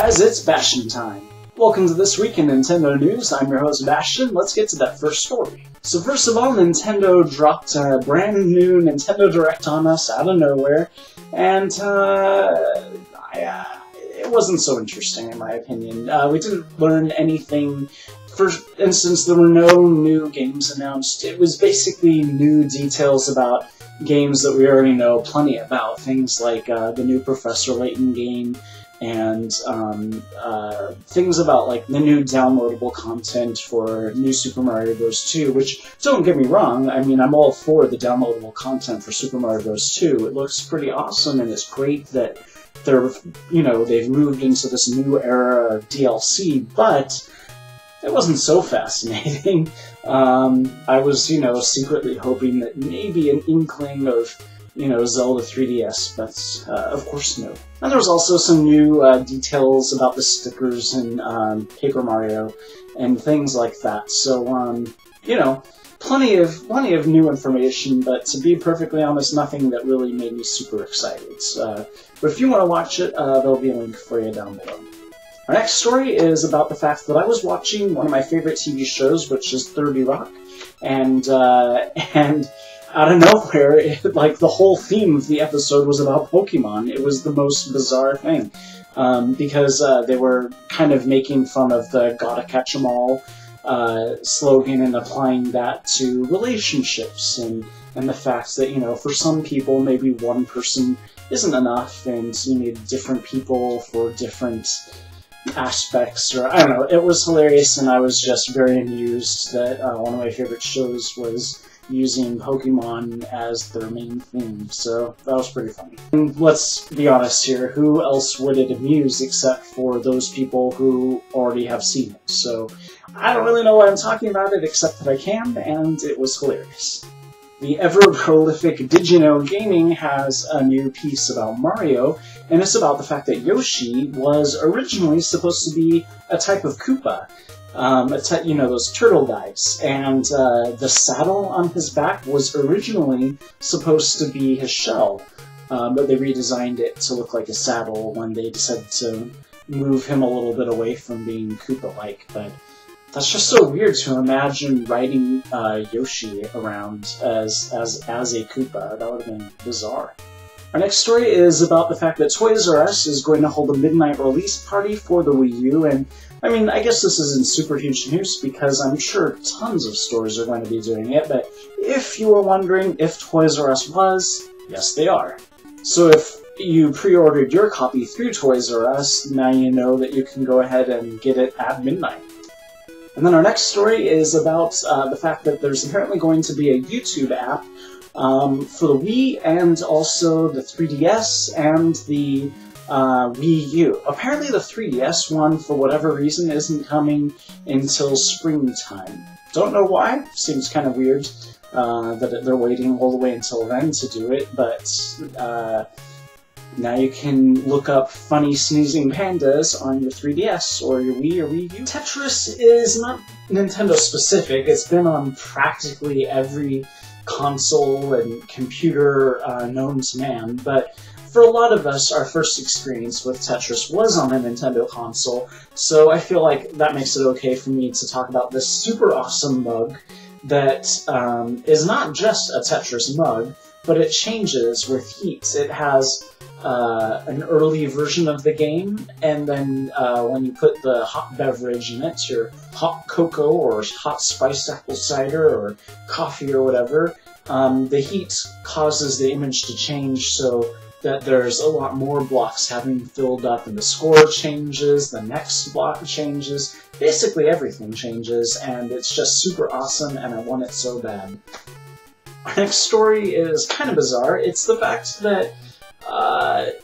guys, it's Bastian time. Welcome to This Week in Nintendo News. I'm your host Bastian. Let's get to that first story. So first of all, Nintendo dropped a brand new Nintendo Direct on us out of nowhere, and it wasn't so interesting in my opinion. We didn't learn anything. For instance, there were no new games announced. It was basically new details about games that we already know plenty about. Things like the new Professor Layton game, and things about like the new downloadable content for New Super Mario Bros. 2, which, don't get me wrong, I mean, I'm all for the downloadable content for Super Mario Bros. 2. It looks pretty awesome, and it's great that they've moved into this new era of DLC, but it wasn't so fascinating. I was, secretly hoping that maybe an inkling of Zelda 3DS, but of course no. And there was also some new details about the stickers in Paper Mario and things like that. So, plenty of new information, but to be perfectly honest, nothing that really made me super excited. But if you want to watch it, there'll be a link for you down below. Our next story is about the fact that I was watching one of my favorite TV shows, which is 30 Rock, and out of nowhere, the whole theme of the episode was about Pokemon. It was the most bizarre thing, because they were kind of making fun of the gotta catch 'em all slogan and applying that to relationships, and the fact that, for some people, maybe one person isn't enough, and you need different people for different aspects, or I don't know. It was hilarious, and I was just very amused that one of my favorite shows was using Pokemon as their main theme, so that was pretty funny. And let's be honest here, who else would it amuse except for those people who already have seen it? So I don't really know why I'm talking about it, except that I can, and it was hilarious. The ever-prolific Did You Know Gaming has a new piece about Mario, and it's about the fact that Yoshi was originally supposed to be a type of Koopa. Those turtle guys, and the saddle on his back was originally supposed to be his shell, but they redesigned it to look like a saddle when they decided to move him a little bit away from being Koopa-like. But that's just so weird to imagine riding Yoshi around as a Koopa. That would have been bizarre. Our next story is about the fact that Toys R Us is going to hold a midnight release party for the Wii U, and I mean, I guess this isn't super huge news because I'm sure tons of stores are going to be doing it, but if you were wondering if Toys R Us was, yes they are. So if you pre-ordered your copy through Toys R Us, now you know that you can go ahead and get it at midnight. And then our next story is about the fact that there's apparently going to be a YouTube app for the Wii and also the 3DS and the Wii U. Apparently the 3DS one, for whatever reason, isn't coming until springtime. Don't know why. Seems kind of weird that they're waiting all the way until then to do it, but now you can look up funny sneezing pandas on your 3DS or your Wii or Wii U. Tetris is not Nintendo specific. It's been on practically every console and computer known to man, but for a lot of us, our first experience with Tetris was on a Nintendo console, so I feel like that makes it okay for me to talk about this super awesome mug that is not just a Tetris mug, but it changes with heat. It has an early version of the game, and then when you put the hot beverage in it, your hot cocoa or hot spiced apple cider or coffee or whatever, the heat causes the image to change so that there's a lot more blocks having filled up, and the score changes, the next block changes, basically everything changes, and it's just super awesome, and I want it so bad. Our next story is kind of bizarre. It's the fact that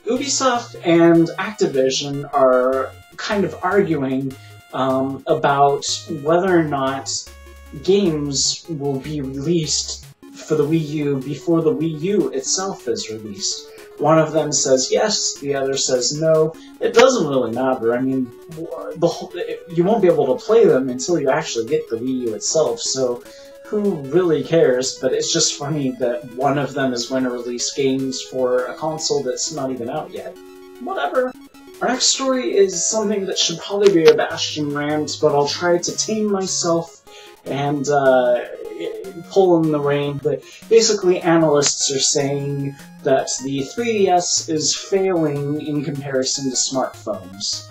Ubisoft and Activision are kind of arguing about whether or not games will be released for the Wii U before the Wii U itself is released. One of them says yes, the other says no. It doesn't really matter. I mean, you won't be able to play them until you actually get the Wii U itself, so who really cares? But it's just funny that one of them is going to release games for a console that's not even out yet. Whatever. Our next story is something that should probably be a Bastian rant, but I'll try to tame myself and pull in the rein. But basically, analysts are saying that the 3DS is failing in comparison to smartphones.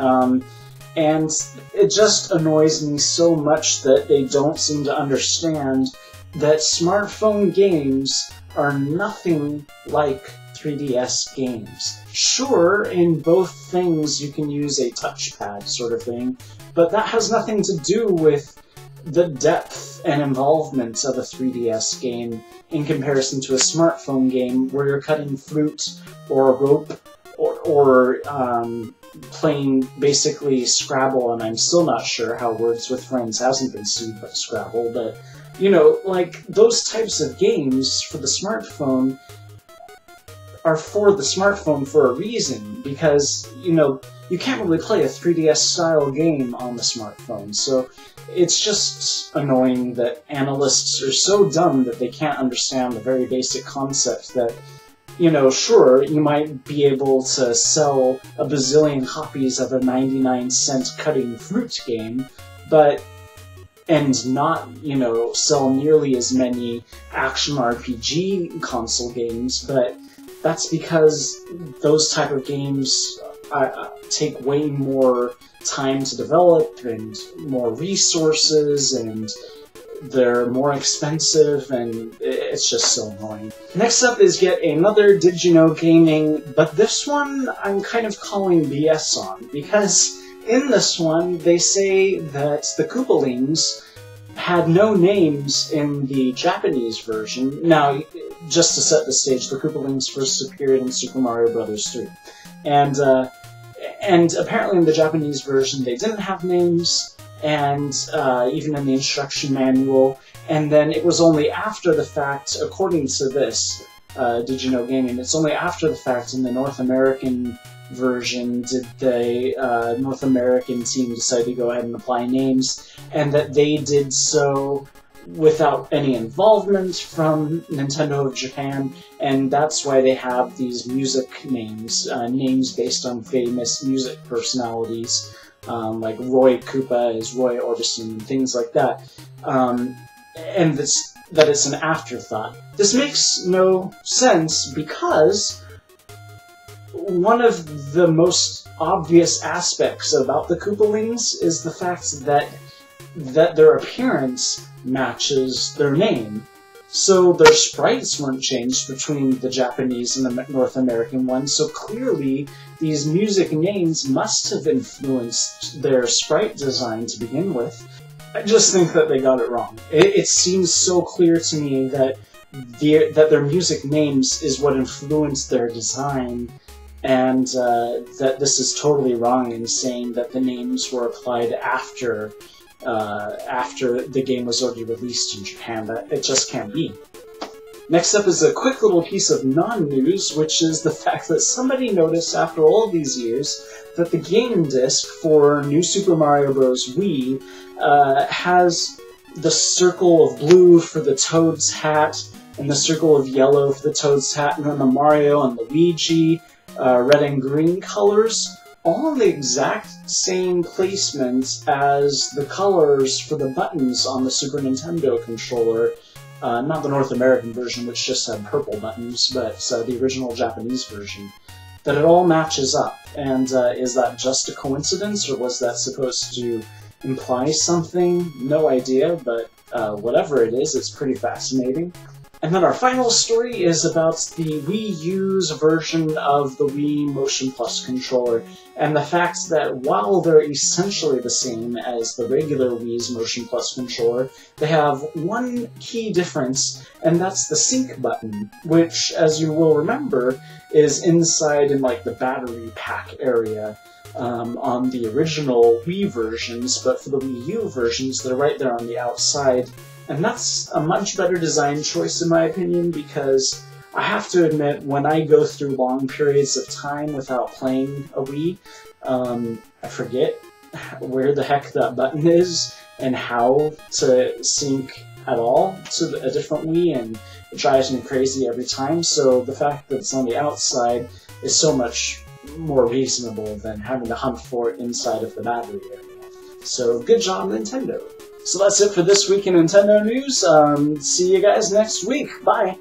And it just annoys me so much that they don't seem to understand that smartphone games are nothing like 3DS games. Sure, in both things you can use a touchpad sort of thing, but that has nothing to do with the depth and involvement of a 3DS game in comparison to a smartphone game where you're cutting fruit or rope or playing basically Scrabble, and I'm still not sure how Words with Friends hasn't been sued by Scrabble, but, you know, like, those types of games for the smartphone are for the smartphone for a reason, because, you know, you can't really play a 3DS-style game on the smartphone, so it's just annoying that analysts are so dumb that they can't understand the very basic concept that, you know, sure, you might be able to sell a bazillion copies of a 99-cent cutting fruit game, and not, you know, sell nearly as many action RPG console games, but that's because those type of games take way more time to develop and more resources, and they're more expensive, and it's just so annoying. Next up is yet another Did You Know Gaming, but this one I'm kind of calling BS on, because in this one they say that the Koopalings had no names in the Japanese version. Now, just to set the stage, the Koopalings first appeared in Super Mario Bros. 3. And apparently in the Japanese version they didn't have names, and even in the instruction manual, and then it was only after the fact, according to this, Did You Know Gaming, it's only after the fact in the North American version did the North American team decide to go ahead and apply names, and that they did so without any involvement from Nintendo of Japan, and that's why they have these music names, names based on famous music personalities, like Roy Koopa is Roy Orbison, and things like that, and that it's an afterthought. This makes no sense because one of the most obvious aspects about the Koopalings is the fact that their appearance matches their name. So their sprites weren't changed between the Japanese and the North American one, so clearly these music names must have influenced their sprite design to begin with. I just think that they got it wrong. It seems so clear to me that their music names is what influenced their design, and that this is totally wrong in saying that the names were applied after the game was already released in Japan. That it just can't be. Next up is a quick little piece of non-news, which is the fact that somebody noticed after all these years that the game disc for New Super Mario Bros. Wii has the circle of blue for the Toad's hat, and the circle of yellow for the Toad's hat, and then the Mario and Luigi red and green colors, all in the exact same placement as the colors for the buttons on the Super Nintendo controller. Not the North American version, which just had purple buttons, but the original Japanese version. That it all matches up. And is that just a coincidence, or was that supposed to imply something? No idea, but whatever it is, it's pretty fascinating. And then our final story is about the Wii U's version of the Wii Motion Plus controller, and the fact that while they're essentially the same as the regular Wii's Motion Plus controller, they have one key difference, and that's the sync button, which, as you will remember, is inside in like the battery pack area on the original Wii versions, but for the Wii U versions, they're right there on the outside. And that's a much better design choice in my opinion, because I have to admit, when I go through long periods of time without playing a Wii, I forget where the heck that button is and how to sync at all to a different Wii, and it drives me crazy every time. So the fact that it's on the outside is so much more reasonable than having to hunt for it inside of the battery area. So good job, Nintendo. So that's it for this week in Nintendo news. See you guys next week. Bye.